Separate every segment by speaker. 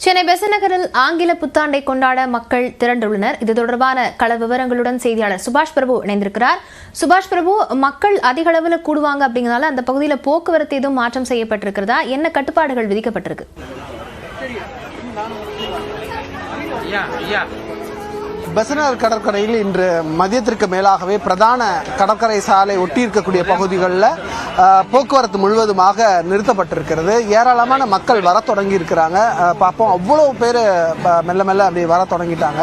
Speaker 1: சென்னை பெசநகரில் ஆங்கில புத்தாண்டை கொண்டாட மக்கள் திரண்டுள்ளனர். இது தொடர்பான கள விவரங்களுடன் செய்தியாளர் சுபாஷ் பிரபு இணைந்திருக்கிறார். சுபாஷ் பிரபு, மக்கள் அதிக அளவில் கூடுவாங்க அப்படிங்கிறதால அந்த பகுதியில் போக்குவரத்து எதுவும் மாற்றம் செய்யப்பட்டிருக்கிறதா? என்ன கட்டுப்பாடுகள் விதிக்கப்பட்டிருக்கு?
Speaker 2: பெசநகர் கடற்கரையில் இன்று மதியத்திற்கு மேலாகவே பிரதான கடற்கரை சாலை ஒட்டியிருக்கக்கூடிய பகுதிகளில் போக்குவரத்து முழுவதுமாக நிறுத்தப்பட்டிருக்கிறது. ஏராளமான மக்கள் வர தொடங்கி இருக்கிறாங்க. பார்ப்போம், அவ்வளோ பேர் மெல்ல மெல்ல அப்படி வர தொடங்கிட்டாங்க.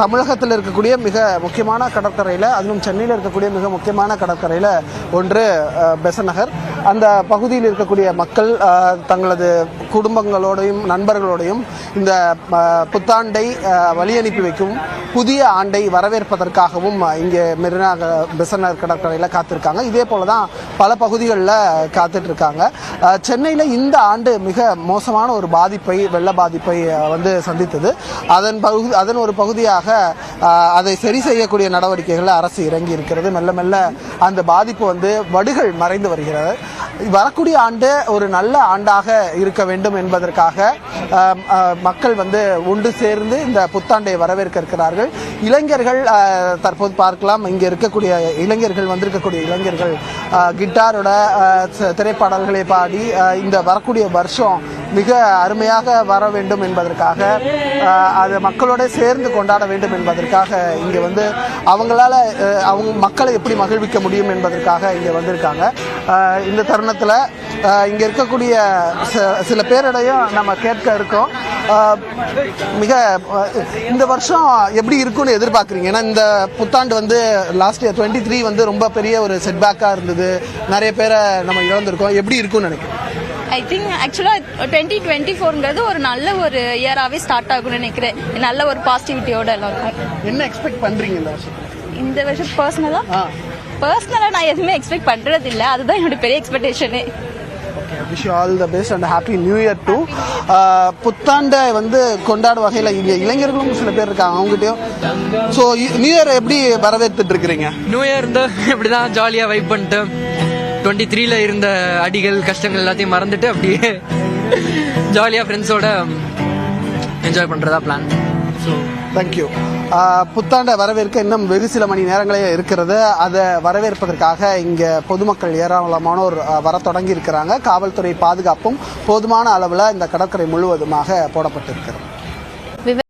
Speaker 2: தமிழகத்தில் இருக்கக்கூடிய மிக முக்கியமான கடற்கரையில், அதுவும் சென்னையில் இருக்கக்கூடிய மிக முக்கியமான கடற்கரையில் ஒன்று பெசநகர். அந்த பகுதியில் இருக்கக்கூடிய மக்கள் தங்களது குடும்பங்களோடையும் நண்பர்களோடையும் இந்த புத்தாண்டை வழி அனுப்பி வைக்கும் புதிய ஆண்டை வரவேற்பதற்காகவும் இங்கே மெரினா பெசநகர் கடற்கரையில் காத்திருக்காங்க. இதே போல தான் பல பகுதிகளில் காத்துட்டு இருக்காங்க. சென்னையில் இந்த ஆண்டு மிக மோசமான ஒரு பாதிப்பை, வெள்ள பாதிப்பை சந்தித்தது. அதன் ஒரு பகுதியாக அதை சரி செய்யக்கூடிய நடவடிக்கைகள் அரசு இறங்கி இருக்கிறது. மெல்ல மெல்ல அந்த பாதிப்பு வடுகள் மறைந்து வருகிறது. வரக்கூடிய ஆண்டு ஒரு நல்ல ஆண்டாக இருக்க வேண்டும் என்பதற்காக மக்கள் ஒன்று சேர்ந்து இந்த புத்தாண்டை வரவேற்க இருக்கிறார்கள். இளைஞர்கள் தற்போது பார்க்கலாம், இங்கே இருக்கக்கூடிய இளைஞர்கள் வந்திருக்கக்கூடிய இளைஞர்கள் கிட்டாரோட திரைப்பாடல்களை பாடி இந்த வரக்கூடிய வருஷம் மிக அருமையாக வர வேண்டும் என்பதற்காக, அதை மக்களோட சேர்ந்து கொண்டாட வேண்டும் என்பதற்காக இங்கே அவங்களால அவங்க மக்களை எப்படி மகிழ்விக்க முடியும் என்பதற்காக இங்கே வந்திருக்காங்க. இந்த தருணத்தில் இங்கே இருக்கக்கூடிய சில பேரிடையும் நம்ம கேட்க இருக்கோம். மிக இந்த வருஷம் எப்படி இருக்குன்னு எதிர்பார்க்குறீங்க? ஏன்னா இந்த புத்தாண்டு லாஸ்ட் இயர் 23 ரொம்ப பெரிய ஒரு செட்பேக்காக இருந்தது. நிறைய பேரை நம்ம இழந்திருக்கோம். எப்படி இருக்குன்னு நினைக்கிறேன்?
Speaker 3: ஐ திங்க் ஆக்சுவலாக 2024ங்கிறது ஒரு நல்ல ஒரு இயராகவே ஸ்டார்ட் ஆகும்னு நினைக்கிறேன். நல்ல ஒரு பாசிட்டிவிட்டியோட எல்லாருக்கும்.
Speaker 2: என்ன எக்ஸ்பெக்ட் பண்ணுறீங்க
Speaker 3: இந்த வருஷம் பர்சனலாக நான் எதுவுமே எக்ஸ்பெக்ட் பண்ணுறது இல்லை. அதுதான் என்னோட பெரிய expectation.
Speaker 2: Wish you all the best and happy new year too. புத்தாண்டை கொண்டாடும் வகையில் இங்கே இளைஞர்களும் சில பேர் இருக்காங்க, அவங்ககிட்டயும். ஸோ நியூ இயர் எப்படி வரவேற்றுட்டு இருக்கிறீங்க?
Speaker 4: நியூ இயர் இப்படி தான் ஜாலியாக வைப் பண்ணிட்டு 23ல இருந்த அடிகள் கஷ்டங்கள் எல்லாத்தையும் மறந்துட்டு அப்படியே ஜாலியாக ஃப்ரெண்ட்ஸோட என்ஜாய் பண்ணுறதா பிளான். So
Speaker 2: thank you. புத்தாண்டை வரவேற்க இன்னும் வெகு சில மணி நேரங்களே இருக்கிறது. அதை வரவேற்பதற்காக இங்கே பொதுமக்கள் ஏராளமானோர் வர தொடங்கி இருக்கிறாங்க. காவல்துறை பாதுகாப்பும் போதுமான அளவில் இந்த கடற்கரை முழுவதுமாக போடப்பட்டிருக்கிறது.